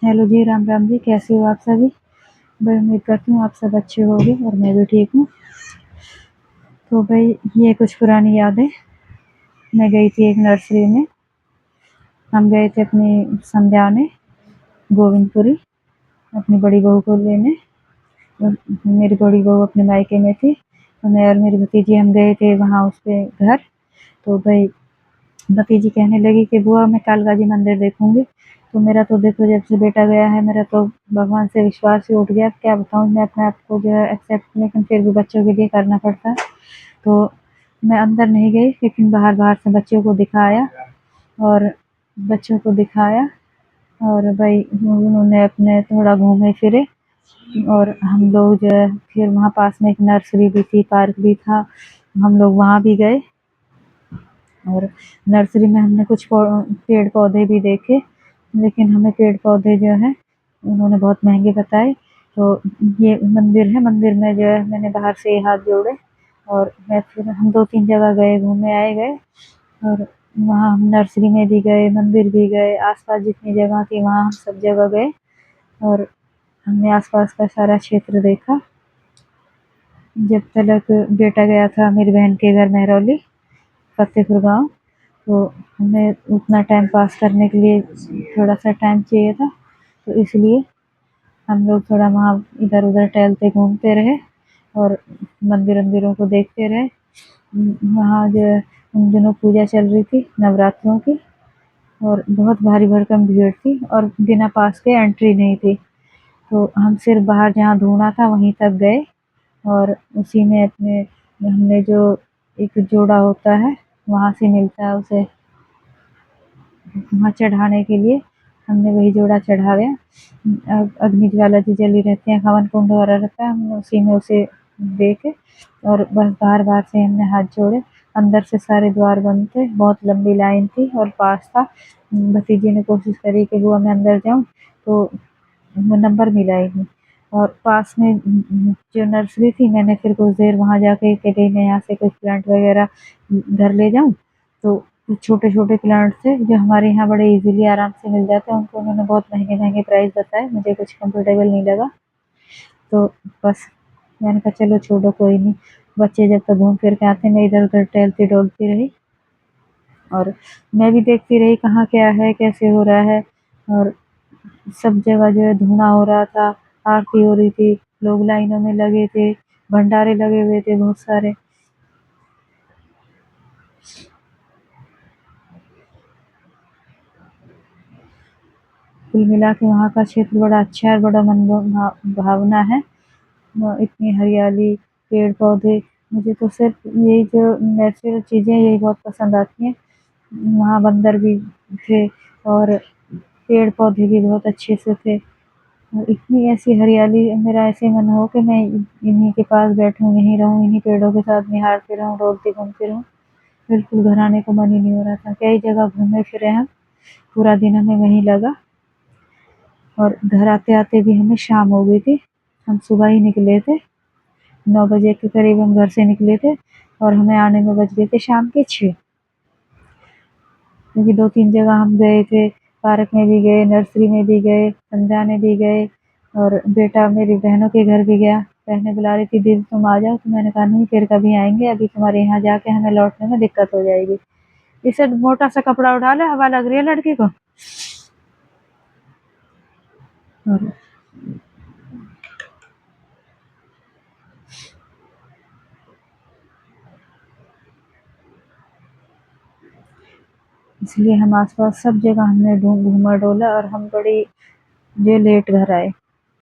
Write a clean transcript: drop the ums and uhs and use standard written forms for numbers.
Hello जी, राम राम जी। कैसे हो आप सभी? मैं उम्मीद करती हूँ आप सब अच्छे होंगे और मैं भी ठीक हूँ। तो भाई, ये कुछ पुरानी यादें। मैं गई थी एक नर्सरी में। हम गए थे अपनी संध्या ने गोविंदपुरी अपनी बड़ी बहू को लेने। और मेरी बड़ी बहू अपने मायके में थी, तो मैं और मेरी भतीजी हम गए थे वहाँ उसके घर। तो भाई, भतीजी कहने लगी कि बुआ मैं कालकाजी मंदिर देखूंगी। तो मेरा तो देखो, जब से बेटा गया है मेरा तो भगवान से विश्वास ही उठ गया। क्या बताऊँ, मैं अपने आप को जो है एक्सेप्ट, लेकिन फिर भी बच्चों के लिए करना पड़ता है। तो मैं अंदर नहीं गई, लेकिन बाहर बाहर से बच्चों को दिखाया और बच्चों को दिखाया। और भाई, उन्होंने अपने थोड़ा घूमे फिरे। और हम लोग जो है फिर वहाँ पास में एक नर्सरी भी थी, पार्क भी था, हम लोग वहाँ भी गए। और नर्सरी में हमने कुछ पेड़ पौधे भी देखे, लेकिन हमें पेड़ पौधे जो है उन्होंने बहुत महंगे बताए। तो ये मंदिर है, मंदिर में जो है मैंने बाहर से ही हाथ जोड़े। और मैं फिर हम 2-3 जगह गए, घूमे आए गए। और वहाँ हम नर्सरी में भी गए, मंदिर भी गए, आसपास जितनी जगह थी वहाँ हम सब जगह गए। और हमने आसपास का सारा क्षेत्र देखा। जब तक बेटा गया था मेरी बहन के घर महरौली, फतेहपुर गाँव। तो हमें उतना टाइम पास करने के लिए थोड़ा सा टाइम चाहिए था, तो इसलिए हम लोग थोड़ा वहाँ इधर उधर टहलते घूमते रहे और मंदिर वंदिरों को देखते रहे। वहाँ जो है उन दिनों पूजा चल रही थी नवरात्रों की, और बहुत भारी भरकम भीड़ थी और बिना पास के एंट्री नहीं थी। तो हम सिर्फ बाहर जहाँ ढूंढा था वहीं तक गए। और उसी में अपने हमने जो एक जोड़ा होता है वहाँ से मिलता है, उसे वहाँ चढ़ाने के लिए हमने वही जोड़ा चढ़ाया। अग्नि ज्वाला जी जली रहती है, हवन कुंड वगैरह रहता है, हमने उसी में उसे दे के और बस बार बार से हमने हाथ जोड़े। अंदर से सारे द्वार बंद थे, बहुत लंबी लाइन थी और पास था। भतीजी ने कोशिश करी कि बुआ मैं अंदर जाऊं, तो वो नंबर मिला ही नहीं। और पास में जो नर्सरी थी, मैंने फिर कुछ देर वहाँ जाके कि भाई मैं यहाँ से कुछ प्लांट वगैरह घर ले जाऊं। तो छोटे छोटे प्लांट थे जो हमारे यहाँ बड़े इजीली आराम से मिल जाते हैं, उनको उन्होंने बहुत महंगे महंगे प्राइस बताए, मुझे कुछ कंफर्टेबल नहीं लगा। तो बस मैंने कहा चलो छोड़ो, कोई नहीं। बच्चे जब तक घूम फिर के आते, मैं इधर उधर टहलती डोलती रही। और मैं भी देखती रही कहाँ क्या है, कैसे हो रहा है। और सब जगह जो है धुआं हो रहा था, आरती हो रही थी, लोग लाइनों में लगे थे, भंडारे लगे हुए थे बहुत सारे। कुल मिला के वहाँ का क्षेत्र बड़ा अच्छा है और बड़ा भावना है। इतनी हरियाली, पेड़ पौधे, मुझे तो सिर्फ यही जो नेचुरल चीज़ें यही बहुत पसंद आती हैं। वहाँ बंदर भी थे और पेड़ पौधे भी बहुत अच्छे से थे। और इतनी ऐसी हरियाली, मेरा ऐसे मन हो कि मैं इन्हीं के पास बैठूं, यहीं रहूं, इन्हीं पेड़ों के साथ निहारती रहूं, डोलती घूमती रहूं। बिल्कुल घर आने को मन ही नहीं हो रहा था। कई जगह घूमे फिरे हम, पूरा दिन हमें वहीं लगा। और घर आते आते भी हमें शाम हो गई थी। हम सुबह ही निकले थे, 9 बजे के करीब हम घर से निकले थे और हमें आने में बज गए थे शाम के 6। क्योंकि 2-3 जगह हम गए थे, पार्क में भी गए, नर्सरी में भी गए, संध्या ने भी गए। और बेटा मेरी बहनों के घर भी गया। बहनें बुला रही थी दीदी तुम आ जाओ, तो मैंने कहा नहीं, फिर कभी आएंगे, अभी तुम्हारे यहाँ जाके हमें लौटने में दिक्कत हो जाएगी। इसे मोटा सा कपड़ा उठा ले, हवा लग रही है लड़की को। और इसलिए हम आसपास सब जगह हमने घूमा डोला और हम बड़ी जो लेट घर आए।